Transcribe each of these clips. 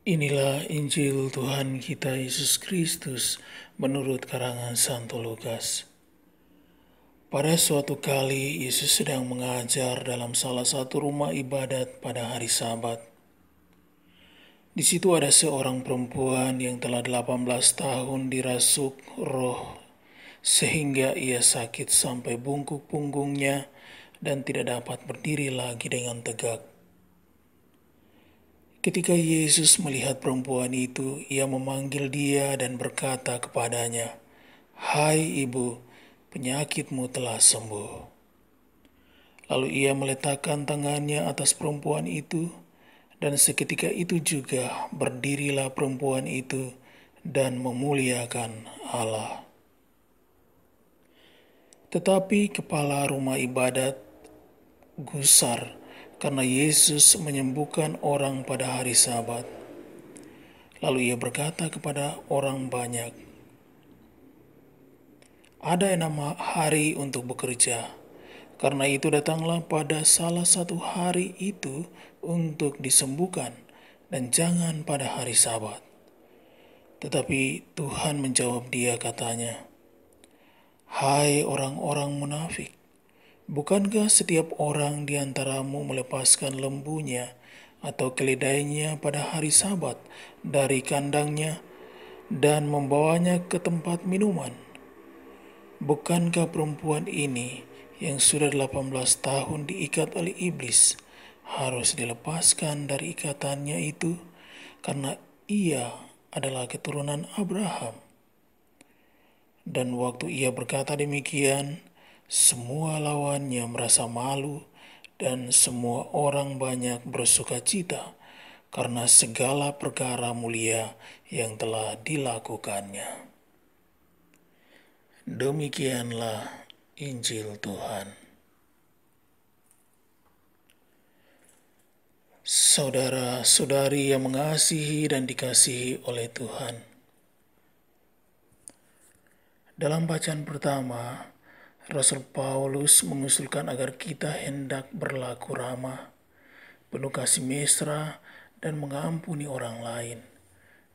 Inilah Injil Tuhan kita Yesus Kristus menurut karangan Santo Lukas. Pada suatu kali Yesus sedang mengajar dalam salah satu rumah ibadat pada hari Sabat. Di situ ada seorang perempuan yang telah 18 tahun dirasuk roh sehingga ia sakit sampai bungkuk punggungnya dan tidak dapat berdiri lagi dengan tegak. Ketika Yesus melihat perempuan itu, ia memanggil dia dan berkata kepadanya, "Hai ibu, penyakitmu telah sembuh." Lalu ia meletakkan tangannya atas perempuan itu, dan seketika itu juga berdirilah perempuan itu dan memuliakan Allah. Tetapi kepala rumah ibadat gusar karena Yesus menyembuhkan orang pada hari Sabat. Lalu ia berkata kepada orang banyak, "Ada 6 hari untuk bekerja. Karena itu datanglah pada salah satu hari itu untuk disembuhkan, dan jangan pada hari Sabat." Tetapi Tuhan menjawab dia katanya, "Hai orang-orang munafik, bukankah setiap orang di antaramu melepaskan lembunya atau keledainya pada hari Sabat dari kandangnya dan membawanya ke tempat minuman? Bukankah perempuan ini yang sudah 18 tahun diikat oleh iblis harus dilepaskan dari ikatannya itu karena ia adalah keturunan Abraham?" Dan waktu ia berkata demikian, semua lawannya merasa malu dan semua orang banyak bersuka cita karena segala perkara mulia yang telah dilakukannya. Demikianlah Injil Tuhan. Saudara-saudari yang mengasihi dan dikasihi oleh Tuhan, dalam bacaan pertama, Rasul Paulus mengusulkan agar kita hendak berlaku ramah, penuh kasih mesra, dan mengampuni orang lain,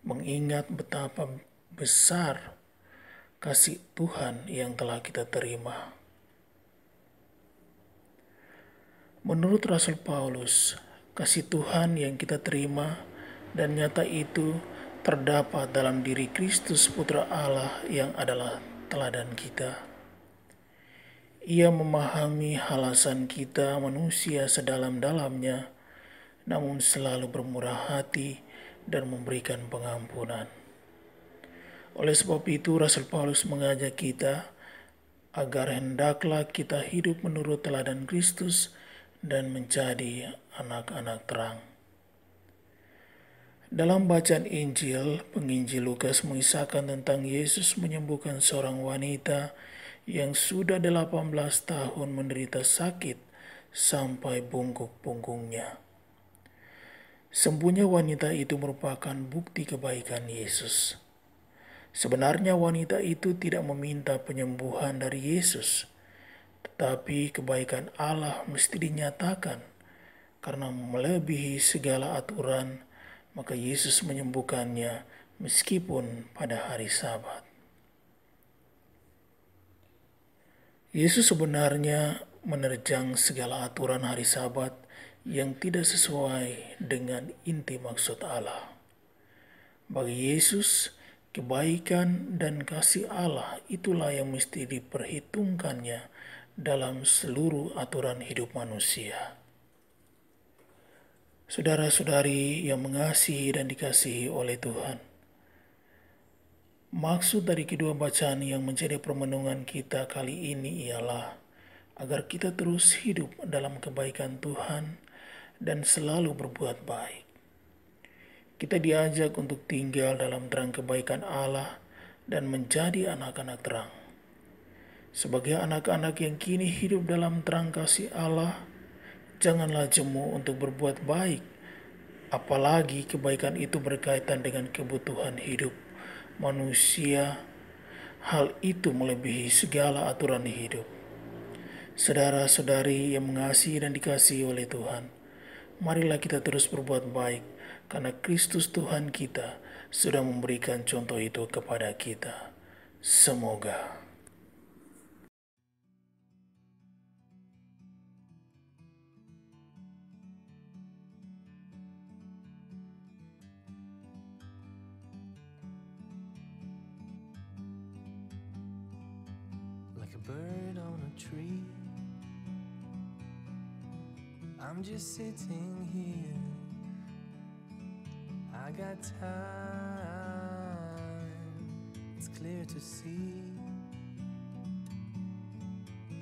mengingat betapa besar kasih Tuhan yang telah kita terima. Menurut Rasul Paulus, kasih Tuhan yang kita terima dan nyata itu terdapat dalam diri Kristus Putra Allah yang adalah teladan kita. Ia memahami alasan kita manusia sedalam-dalamnya, namun selalu bermurah hati dan memberikan pengampunan. Oleh sebab itu, Rasul Paulus mengajak kita agar hendaklah kita hidup menurut teladan Kristus dan menjadi anak-anak terang. Dalam bacaan Injil, penginjil Lukas mengisahkan tentang Yesus menyembuhkan seorang wanita yang sudah 18 tahun menderita sakit sampai bungkuk punggungnya. Sembuhnya wanita itu merupakan bukti kebaikan Yesus. Sebenarnya wanita itu tidak meminta penyembuhan dari Yesus, tetapi kebaikan Allah mesti dinyatakan karena melebihi segala aturan, maka Yesus menyembuhkannya meskipun pada hari Sabat. Yesus sebenarnya menerjang segala aturan hari Sabat yang tidak sesuai dengan inti maksud Allah. Bagi Yesus, kebaikan dan kasih Allah itulah yang mesti diperhitungkannya dalam seluruh aturan hidup manusia. Saudara-saudari yang mengasihi dan dikasihi oleh Tuhan, maksud dari kedua bacaan yang menjadi permenungan kita kali ini ialah agar kita terus hidup dalam kebaikan Tuhan dan selalu berbuat baik. Kita diajak untuk tinggal dalam terang kebaikan Allah dan menjadi anak-anak terang. Sebagai anak-anak yang kini hidup dalam terang kasih Allah, janganlah jemu untuk berbuat baik, apalagi kebaikan itu berkaitan dengan kebutuhan hidup manusia. Hal itu melebihi segala aturan hidup. Saudara-saudari yang mengasihi dan dikasihi oleh Tuhan, marilah kita terus berbuat baik karena Kristus Tuhan kita sudah memberikan contoh itu kepada kita. Semoga. Like a bird on a tree, I'm just sitting here. I got time, it's clear to see.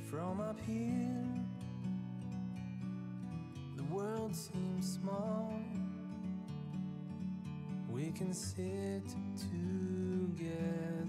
From up here, the world seems small. We can sit together